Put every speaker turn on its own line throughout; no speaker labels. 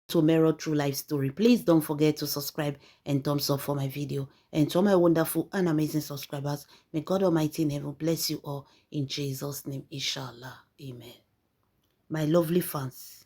to Mirror True Life Story. Please don't forget to subscribe and thumbs up for my video. And to all my wonderful and amazing subscribers, may God Almighty in heaven bless you all in Jesus' name, inshallah. Amen. My lovely fans,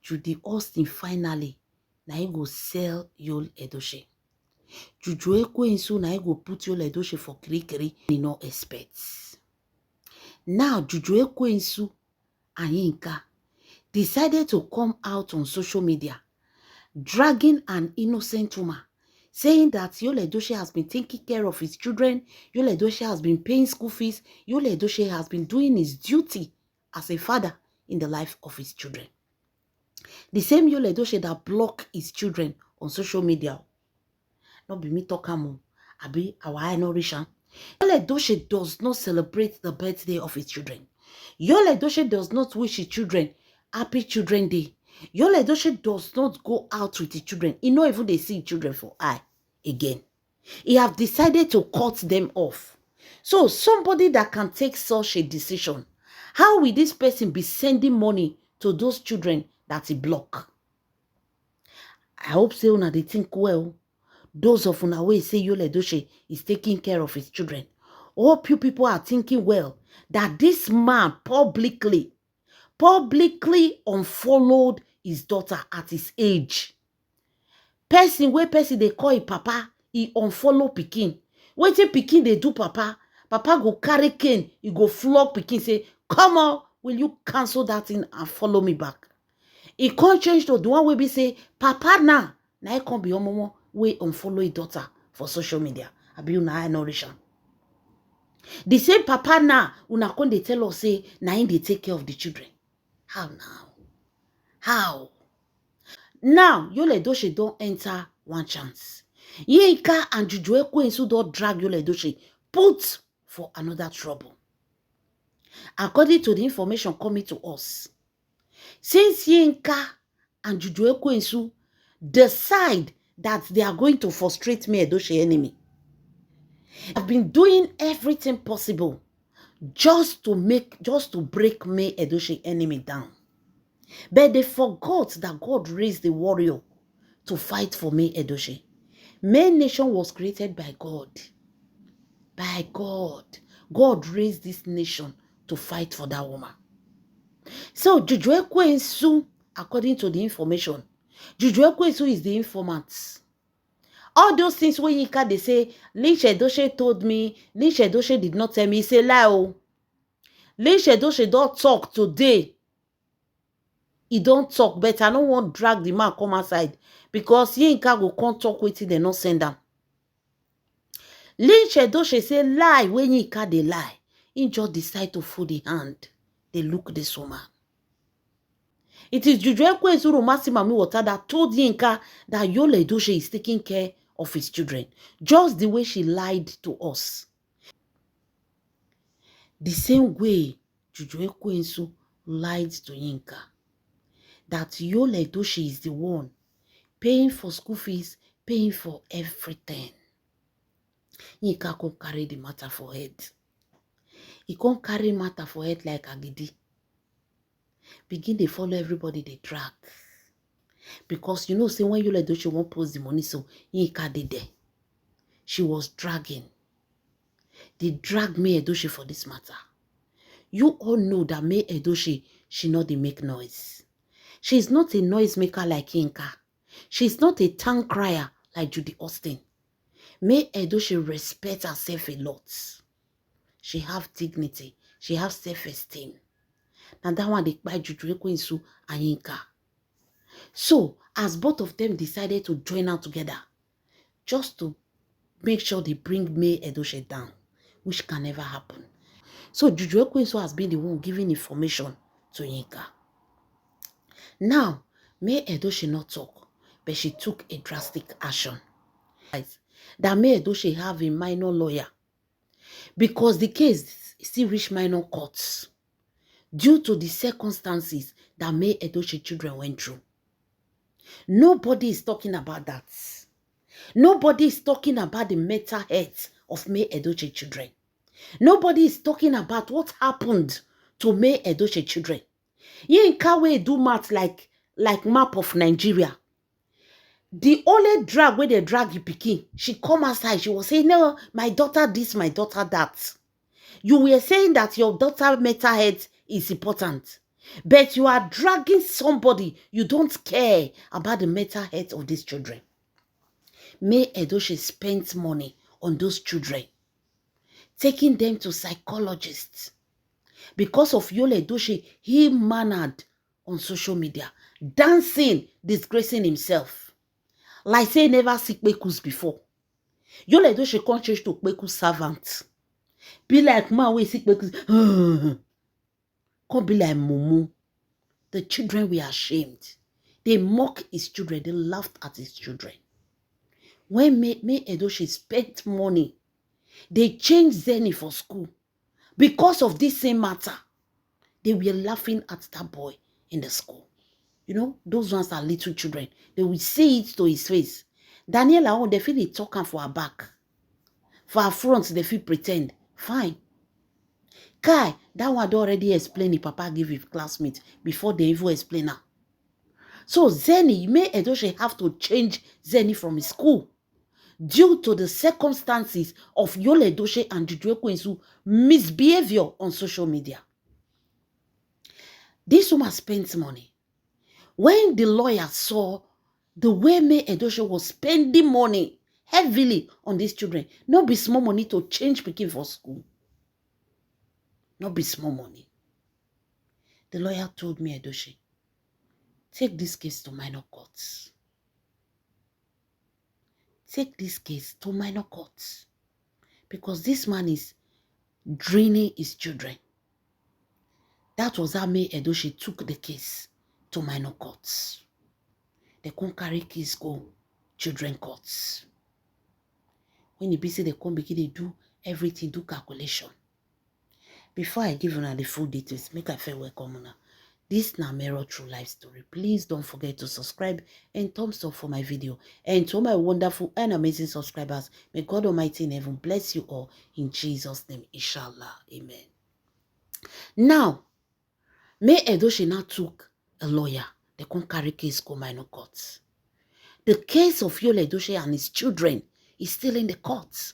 Judy Austin finally na he go sell Yul Edochie. Juju Ekwensu na he go put Yul Edochie for kiri he no expects. Now Juju Ekwensu and Yinka decided to come out on social media dragging an innocent woman, saying that Yul Edochie has been taking care of his children, Yul Edochie has been paying school fees, Yul Edochie has been doing his duty as a father in the life of his children. The same Yul Edochie that blocked his children on social media. Not be me talking, abi our Inorishan. Yul Edochie does not celebrate the birthday of his children. Yul Edochie does not wish his children happy Children Day. Yul Edochie does not go out with the children. He not even they see children for eye again. He have decided to cut them off. So somebody that can take such a decision, how will this person be sending money to those children that he block? I hope say una they think well. Those of una way say Yul Edochie is taking care of his children. Hope you people are thinking well that this man publicly unfollowed his daughter at his age. Person they call it papa, he unfollow pikin. Wetin pikin they do papa go carry cane, he go flog pikin, say, come on, will you cancel that thing and follow me back? He can't change to the one wey be say, papa now he can't be omomo wey unfollow his daughter for social media. Abi una Inorishan. The same papa now, una con they tell us say, na him they take care of the children. How now? How? Now, Yul Edochie don't enter one chance. Yinka and Juju Ekwensu don't drag Yul Edochie, put for another trouble. According to the information coming to us, since Yinka and Juju Ekwensu decide that they are going to frustrate May Edochie enemy, have been doing everything possible just to break May Edochie enemy down. But they forgot that God raised the warrior to fight for May Edochie. May nation was created by God. By God. God raised this nation to fight for that woman. So Juju Ekwensu, according to the information, Juju Ekwensu is the informant. All those things when Yinka they say, Lynch Edochie told me, Lynch Edochie did not tell me, say lie. Oh. Lynch Edochie don't talk today. He don't talk, but I don't want to drag the man come outside because Yinka go can't talk with it, they not send them. Lynch Edochie say lie when Yinka they lie. He just decide to fold the hand. They look this woman. It is Juju Ekwensu Romasi Mami Water that told Yinka that Yul Edochie is taking care of his children. Just the way she lied to us. The same way Juju Ekwensu lied to Yinka. That Yul Edochie is the one paying for school fees, paying for everything. Yinka can't carry the matter for head. He can't carry matter for head like Agidi. Begin to follow everybody they drag. Because you know, say when Yul Edochie won't post the money, so Yinka did there. She was dragging. They dragged May Edochie for this matter. You all know that May Edochie, she not dey make noise. She's not a noise maker like Yinka. She's not a tongue crier like Judy Austin. May Edochie respect herself a lot. She have dignity. She have self-esteem. And that one they buy Juju Ekwensu and Yinka. So, as both of them decided to join out together, just to make sure they bring May Edochie down, which can never happen. So, Juju Ekwensu has been the one giving information to Yinka. Now, May Edochie not talk, but she took a drastic action. That May Edochie have a minor lawyer because the case still reached minor courts due to the circumstances that May Edochie children went through. Nobody is talking about that. Nobody is talking about the mental health of May Edochie children. Nobody is talking about what happened to May Edochie children. Yinka wey do math like like map of Nigeria. The only drag where they drag you pikin, she come outside, she was saying, no, my daughter this, my daughter that. You were saying that your daughter mental health is important, but you are dragging somebody you don't care about the mental health of these children. May Edochie spend money on those children, taking them to psychologists. Because of Yul Edochie, he mannered on social media, dancing, disgracing himself. Like say never see Kpekus before. Yul Edochie can't change to Kpekus servant. Be like man we see Kpekus. Can't be like Mumu. The children were ashamed. They mock his children. They laughed at his children. When May Edochie spent money, they changed Zenny for school. Because of this same matter, they were laughing at that boy in the school. You know, those ones are little children. They will see it to his face. Daniela, they feel they talking for her back. For her front, they feel pretend. Fine. Kai, that one already explained the papa give his classmate before they even explain her. So Zenny, May Edochie have to change Zenny from his school due to the circumstances of Yul Edochie and Juju Ekwensu misbehavior on social media. This woman spends money. When the lawyer saw the way May Edochie was spending money heavily on these children, not be small money to change pikin for school. Not be small money. The lawyer told May Edochie, take this case to minor courts. Take this case to minor courts. Because this man is draining his children. That was how May Edochie took the case to minor courts. They can't carry case go children courts. When you be say they come begin, they do everything, do calculation. Before I give you the full details, make I feel welcome now. This na Mero True Life Story. Please don't forget to subscribe and thumbs up for my video. And to all my wonderful and amazing subscribers, may God Almighty in heaven bless you all in Jesus' name. Inshallah. Amen. Now, May Edochie now took a lawyer. They can't carry case go minor courts. The case of Yul Edochie and his children is still in the courts.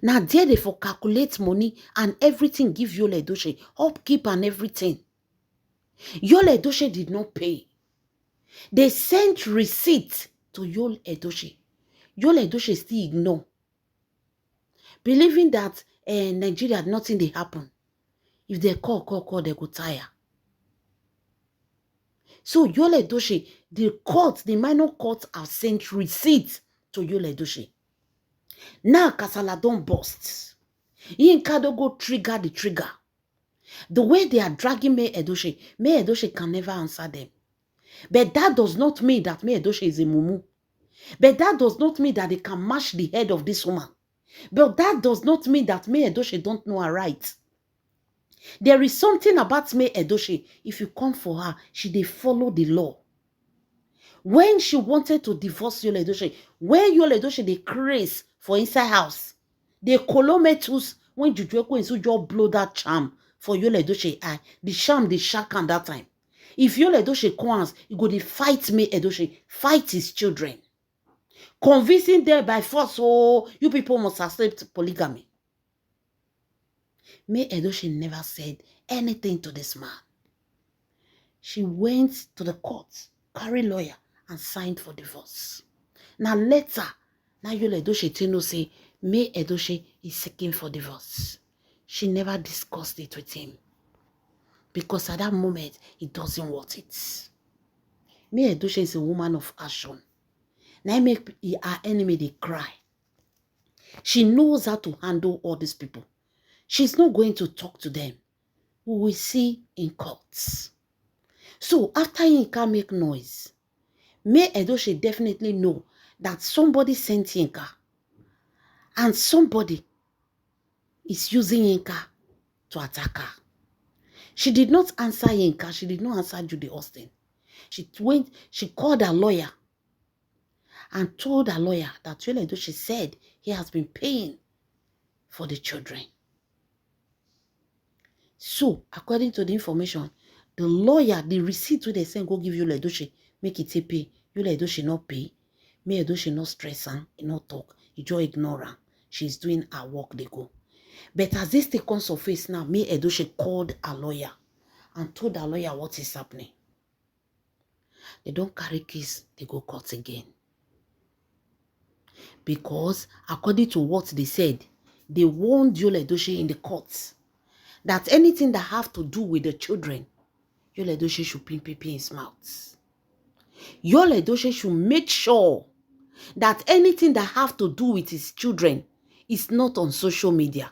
Now there they for calculate money and everything give Yul Edochie, upkeep and everything. Yul Edochie did not pay. They sent receipt to Yul Edochie. Yul Edochie still ignore. Believing that Nigeria, nothing they happen. If they call, they go tire. So Yul Edochie, the minor courts have sent receipts to Yul Edochie. Now Kasala don't burst. Yinka go trigger the trigger. The way they are dragging May Edochie can never answer them. But that does not mean that May Edochie is a mumu. But that does not mean that they can mash the head of this woman. But that does not mean that May Edochie don't know her right. There is something about May Edochie. If you come for her, she dey follow the law. When she wanted to divorce Yul Edochie, when Yul Edochie dey craze for inside house, they colometus when Juju Ekwensu just blow that charm for Yul Edochie eye. The charm dey shack am that time. If Yul Edochie comes, he go dey fight May Edochie, fight his children, convincing them by force. Oh, you people must accept polygamy. May Edochie never said anything to this man. She went to the court, carried lawyer, and signed for divorce. Now later, now Yul Edochie Tino say May Edochie is seeking for divorce. She never discussed it with him. Because at that moment, he doesn't want it. May Edochie is a woman of action. Now I make her enemy they cry. She knows how to handle all these people. She's not going to talk to them. We will see in courts. So after Yinka make noise, May Edochie definitely know that somebody sent Yinka. And somebody is using Yinka to attack her. She did not answer Yinka. She did not answer Judy Austin. She called her lawyer and told her lawyer that Yul Edochie said he has been paying for the children. So, according to the information, The lawyer, the receipt wey they send go give Yul Edochie, make it take pay. Yul Edochie not pay. May Edochie not stress am, he not talk. He just ignore am. She's doing her work, they go. But as this take on surface now, May Edochie called a lawyer and told her lawyer what is happening. They don't carry case, they go court again. Because according to what they said, they warned Yul Edochie in the courts that anything that have to do with the children, Yul Edochie should pin in his mouth. Yul Edochie should make sure that anything that have to do with his children is not on social media.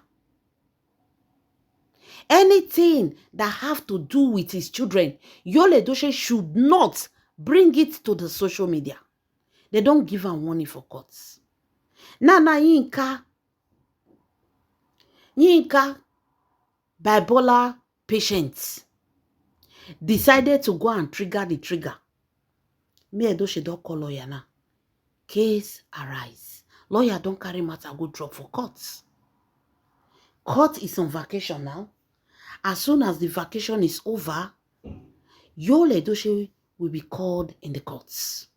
Anything that have to do with his children, Yul Edochie should not bring it to the social media. They don't give him warning for courts. Nana Yinka, bipolar patient, decided to go and trigger the trigger. May Edochie don't call lawyer now. Case arise. Lawyer don't carry matter go drop for courts. Court is on vacation now. As soon as the vacation is over, Yul Edochie will be called in the courts.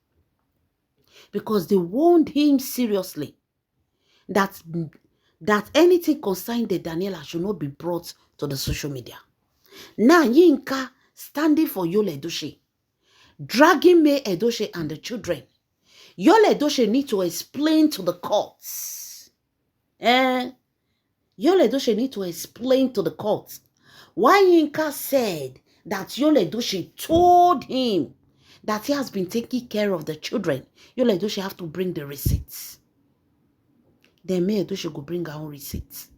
Because they warned him seriously that anything concerning the Daniela should not be brought to the social media. Now Yinka standing for Yul Edochie, dragging May Edochie and the children. Yul Edochie need to explain to the courts. Yul Edochie need to explain to the courts why Yinka said that Yul Edochie told him that he has been taking care of the children. Yul Edochie have to bring the receipts. Then May Edochie go bring her own receipts.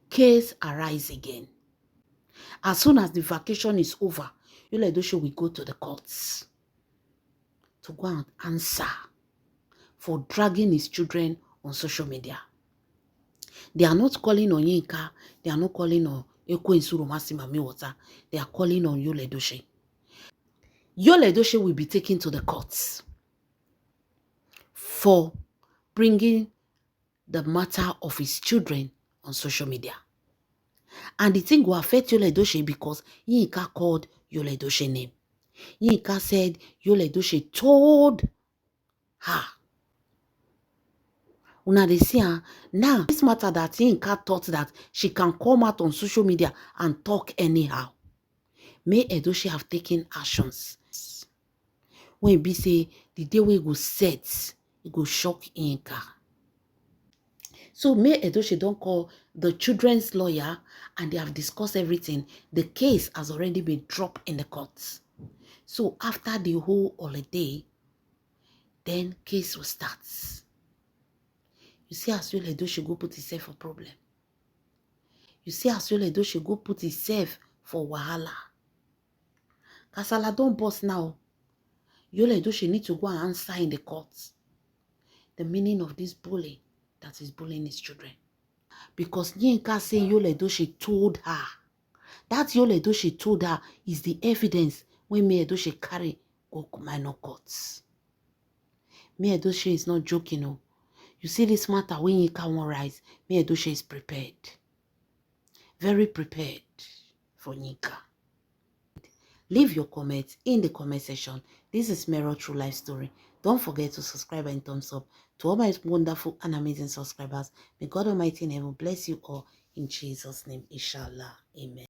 Case arise again. As soon as the vacation is over, Yul Edochie will go to the courts to go and answer for dragging his children on social media. They are not calling on Yinka. They are not calling on Ekwensu Romasi Mami Water. They are calling on Yul Edochie. Yul Edochie will be taken to the courts for bringing the matter of his children on social media. And the thing will affect Yul Edochie because Yinka called Yul Edochie name. Yinka said Yul Edochie told her. Una they see her now. This matter that Yinka thought that she can come out on social media and talk anyhow. May Edochie have taken actions. When be say the day we go set, it go shock Yinka. So May Edochie don't call the children's lawyer and they have discussed everything. The case has already been dropped in the courts. So after the whole holiday, then case will start. You see as Yul Edochie go put himself for problem. You see as Yul Edochie go put himself for wahala. Kasala don't bust now. Yul Edochie need to go and answer in the courts the meaning of this bully that is bullying his children. Because Yinka say Yul Edochie told her. That Yul Edochie told her is the evidence when May Edochie carry go minor courts. May Edochie is not joking. No. You see this matter when Yinka won't rise, May Edochie is prepared. Very prepared for Yinka. Leave your comments in the comment section. This is Mero True Life Story. Don't forget to subscribe and thumbs up to all my wonderful and amazing subscribers. May God Almighty in heaven bless you all in Jesus' name. Inshallah. Amen.